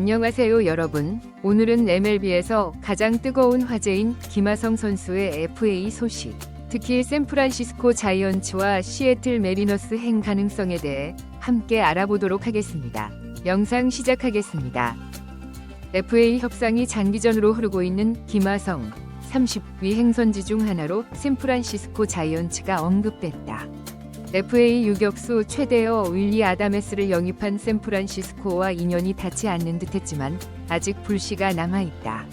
안녕하세요 여러분. 오늘은 MLB에서 가장 뜨거운 화제인 김하성 선수의 FA 소식, 특히 샌프란시스코 자이언츠와 시애틀 메리너스 행 가능성에 대해 함께 알아보도록 하겠습니다. 영상 시작하겠습니다. FA 협상이 장기전으로 흐르고 있는 김하성, 30위 행선지 중 하나로 샌프란시스코 자이언츠가 언급됐다. FA 유격수 최대어 윌리 아다메스를 영입한 샌프란시스코와 인연이 닿지 않는 듯했지만 아직 불씨가 남아있다.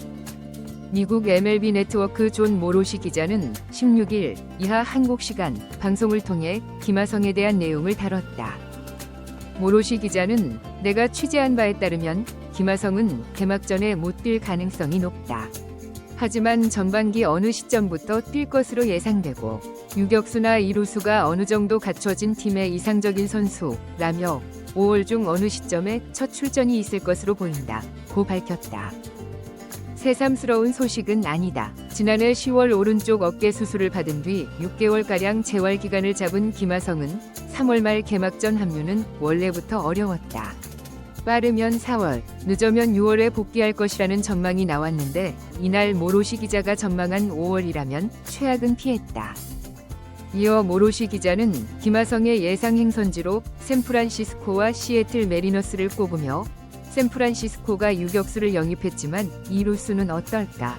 미국 MLB 네트워크 존 모로시 기자는 16일 이하 한국 시간 방송을 통해 김하성에 대한 내용을 다뤘다. 모로시 기자는 내가 취재한 바에 따르면 김하성은 개막전에 못 뛸 가능성이 높다. 하지만 전반기 어느 시점부터 뛸 것으로 예상되고 유격수나 이루수가 어느 정도 갖춰진 팀의 이상적인 선수라며 5월 중 어느 시점에 첫 출전이 있을 것으로 보인다 고 밝혔다. 새삼스러운 소식은 아니다. 지난해 10월 오른쪽 어깨 수술을 받은 뒤 6개월가량 재활 기간을 잡은 김하성은 3월 말 개막전 합류는 원래부터 어려웠다. 빠르면 4월, 늦으면 6월에 복귀할 것이라는 전망이 나왔는데 이날 모로시 기자가 전망한 5월이라면 최악은 피했다. 이어 모로시 기자는 김하성의 예상 행선지로 샌프란시스코와 시애틀 메리너스를 꼽으며 샌프란시스코가 유격수를 영입했지만 이루수는 어떨까?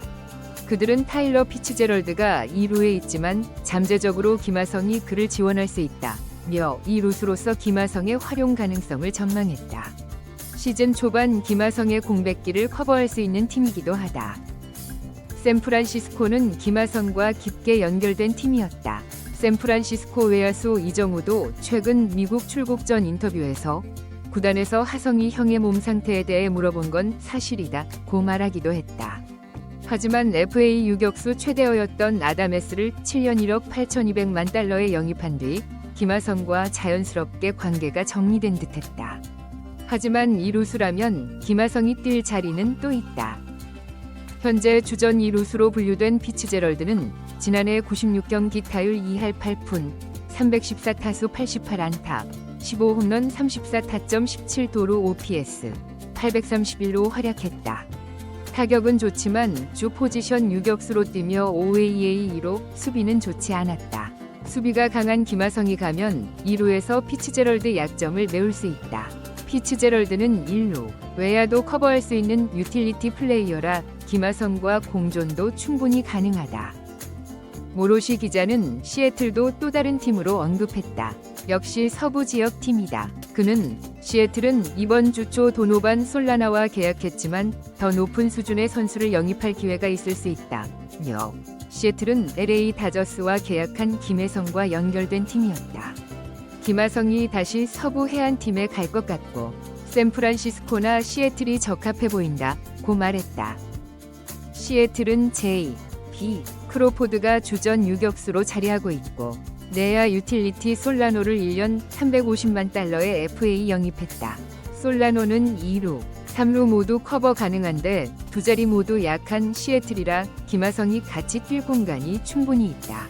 그들은 타일러 피츠제럴드가 2루에 있지만 잠재적으로 김하성이 그를 지원할 수 있다며 이루수로서 김하성의 활용 가능성을 전망했다. 시즌 초반 김하성의 공백기를 커버할 수 있는 팀이기도 하다. 샌프란시스코는 김하성과 깊게 연결된 팀이었다. 샌프란시스코 외야수 이정우도 최근 미국 출국 전 인터뷰에서 구단에서 하성이 형의 몸 상태에 대해 물어본 건 사실이다 고 말하기도 했다. 하지만 FA 유격수 최대어였던 아다메스를 7년 1억 8,200만 달러에 영입한 뒤 김하성과 자연스럽게 관계가 정리된 듯했다. 하지만 이루수라면 김하성이 뛸 자리는 또 있다. 현재 주전 이루수로 분류된 피츠제럴드는 지난해 96경기 타율 2할 8푼, 314타수 88안타, 15홈런 34타점 17도루 OPS, 831로 활약했다. 타격은 좋지만 주 포지션 유격수로 뛰며 5웨이의 2로 수비는 좋지 않았다. 수비가 강한 김하성이 가면 2루에서 피츠제럴드 약점을 메울 수 있다. 피츠제럴드는 1루, 외야도 커버할 수 있는 유틸리티 플레이어라 김하성과 공존도 충분히 가능하다. 모로시 기자는 시애틀도 또 다른 팀으로 언급했다. 역시 서부 지역 팀이다. 그는 시애틀은 이번 주 초 도노반 솔라나와 계약했지만 더 높은 수준의 선수를 영입할 기회가 있을 수 있다며 시애틀은 LA 다저스와 계약한 김혜성과 연결된 팀이었다. 김하성이 다시 서부 해안팀에 갈 것 같고 샌프란시스코나 시애틀이 적합해 보인다 고 말했다. 시애틀은 J, B, 크로포드가 주전 유격수로 자리하고 있고 내야 유틸리티 솔라노를 1년 350만 달러에 FA 영입했다. 솔라노는 2루, 3루 모두 커버 가능한데 두 자리 모두 약한 시애틀이라 김하성이 같이 뛸 공간이 충분히 있다.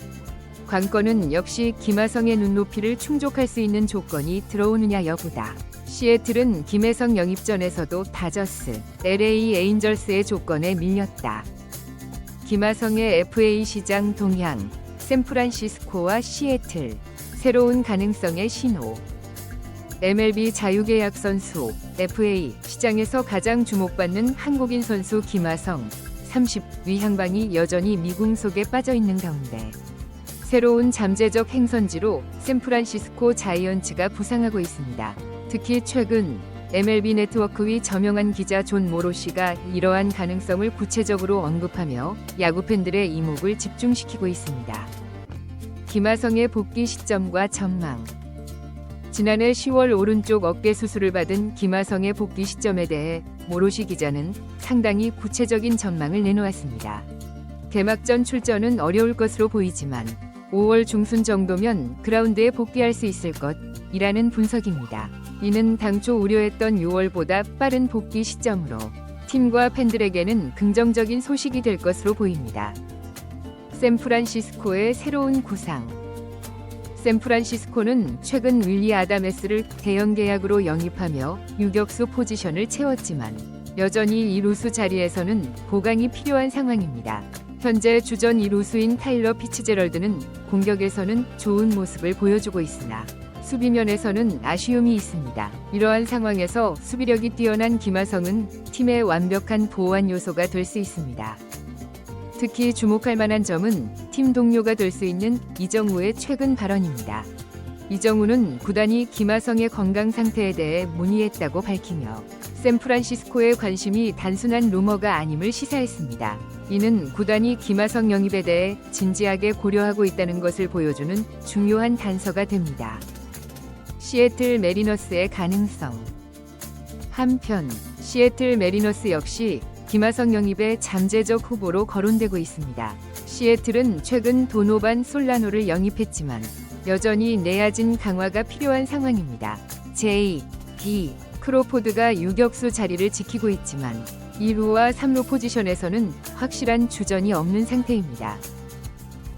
관건은 역시 김하성의 눈높이를 충족할 수 있는 조건이 들어오느냐 여부다. 시애틀은 김하성 영입전에서도 다저스, LA 에인절스의 조건에 밀렸다. 김하성의 FA 시장 동향, 샌프란시스코와 시애틀, 새로운 가능성의 신호. MLB 자유계약 선수, FA 시장에서 가장 주목받는 한국인 선수 김하성, 30위 향방이 여전히 미궁 속에 빠져있는 가운데 새로운 잠재적 행선지로 샌프란시스코 자이언츠가 부상하고 있습니다. 특히 최근 MLB 네트워크의 저명한 기자 존 모로시가 이러한 가능성을 구체적으로 언급하며 야구 팬들의 이목을 집중시키고 있습니다. 김하성의 복귀 시점과 전망. 지난해 10월 오른쪽 어깨 수술을 받은 김하성의 복귀 시점에 대해 모로시 기자는 상당히 구체적인 전망을 내놓았습니다. 개막전 출전은 어려울 것으로 보이지만 5월 중순 정도면 그라운드에 복귀할 수 있을 것이라는 분석입니다. 이는 당초 우려했던 6월보다 빠른 복귀 시점으로 팀과 팬들에게는 긍정적인 소식이 될 것으로 보입니다. 샌프란시스코의 새로운 구상. 샌프란시스코는 최근 윌리 아다메스를 대형 계약으로 영입하며 유격수 포지션을 채웠지만 여전히 2루수 자리에서는 보강이 필요한 상황입니다. 현재 주전 2루수인 타일러 피츠제럴드는 공격에서는 좋은 모습을 보여주고 있으나 수비면에서는 아쉬움이 있습니다. 이러한 상황에서 수비력이 뛰어난 김하성은 팀의 완벽한 보완 요소가 될 수 있습니다. 특히 주목할 만한 점은 팀 동료가 될 수 있는 이정우의 최근 발언입니다. 이정우는 구단이 김하성의 건강 상태에 대해 문의했다고 밝히며 샌프란시스코의 관심이 단순한 루머가 아님을 시사했습니다. 이는 구단이 김하성 영입에 대해 진지하게 고려하고 있다는 것을 보여주는 중요한 단서가 됩니다. 시애틀 메리너스의 가능성. 한편 시애틀 메리너스 역시 김하성 영입의 잠재적 후보로 거론되고 있습니다. 시애틀은 최근 도노반 솔라노를 영입했지만 여전히 내야진 강화가 필요한 상황입니다. J, B, 크로포드가 유격수 자리를 지키고 있지만 2루와 3루 포지션에서는 확실한 주전이 없는 상태입니다.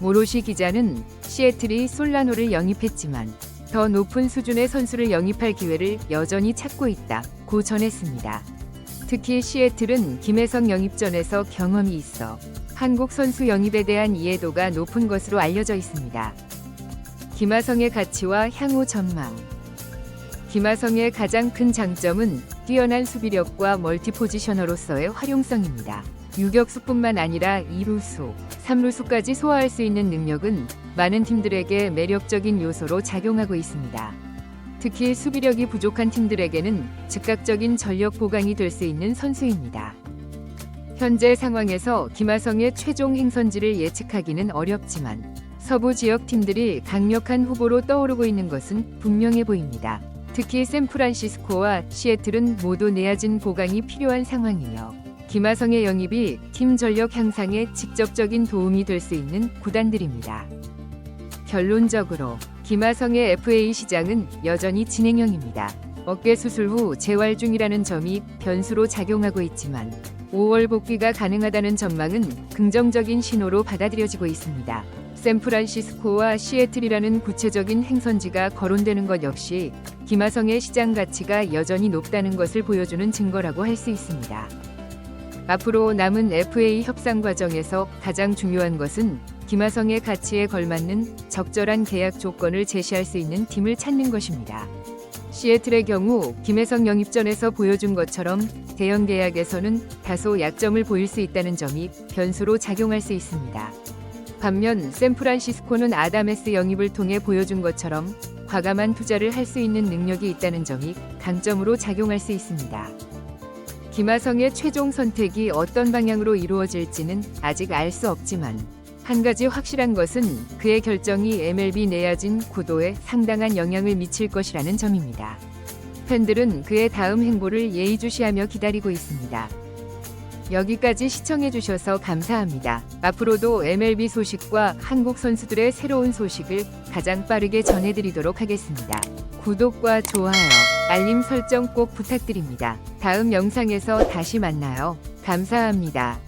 모로시 기자는 시애틀이 솔라노를 영입했지만 더 높은 수준의 선수를 영입할 기회를 여전히 찾고 있다고 전했습니다. 특히 시애틀은 김혜성 영입전에서 경험이 있어 한국 선수 영입에 대한 이해도가 높은 것으로 알려져 있습니다. 김하성의 가치와 향후 전망. 김하성의 가장 큰 장점은 뛰어난 수비력과 멀티포지셔너로서의 활용성입니다. 유격수뿐만 아니라 2루수, 3루수까지 소화할 수 있는 능력은 많은 팀들에게 매력적인 요소로 작용하고 있습니다. 특히 수비력이 부족한 팀들에게는 즉각적인 전력 보강이 될 수 있는 선수입니다. 현재 상황에서 김하성의 최종 행선지를 예측하기는 어렵지만 서부 지역 팀들이 강력한 후보로 떠오르고 있는 것은 분명해 보입니다. 특히 샌프란시스코와 시애틀은 모두 내야진 보강이 필요한 상황이며 김하성의 영입이 팀 전력 향상에 직접적인 도움이 될 수 있는 구단들입니다. 결론적으로 김하성의 FA 시장은 여전히 진행형입니다. 어깨 수술 후 재활 중이라는 점이 변수로 작용하고 있지만 5월 복귀가 가능하다는 전망은 긍정적인 신호로 받아들여지고 있습니다. 샌프란시스코와 시애틀이라는 구체적인 행선지가 거론되는 것 역시 김하성의 시장 가치가 여전히 높다는 것을 보여주는 증거라고 할 수 있습니다. 앞으로 남은 FA 협상 과정에서 가장 중요한 것은 김하성의 가치에 걸맞는 적절한 계약 조건을 제시할 수 있는 팀을 찾는 것입니다. 시애틀의 경우 김혜성 영입전에서 보여준 것처럼 대형 계약에서는 다소 약점을 보일 수 있다는 점이 변수로 작용할 수 있습니다. 반면 샌프란시스코는 아담에스 영입을 통해 보여준 것처럼 과감한 투자를 할 수 있는 능력이 있다는 점이 강점으로 작용할 수 있습니다. 김하성의 최종 선택이 어떤 방향으로 이루어질지는 아직 알 수 없지만 한 가지 확실한 것은 그의 결정이 MLB 내야진 구도에 상당한 영향을 미칠 것이라는 점입니다. 팬들은 그의 다음 행보를 예의주시하며 기다리고 있습니다. 여기까지 시청해주셔서 감사합니다. 앞으로도 MLB 소식과 한국 선수들의 새로운 소식을 가장 빠르게 전해드리도록 하겠습니다. 구독과 좋아요, 알림 설정 꼭 부탁드립니다. 다음 영상에서 다시 만나요. 감사합니다.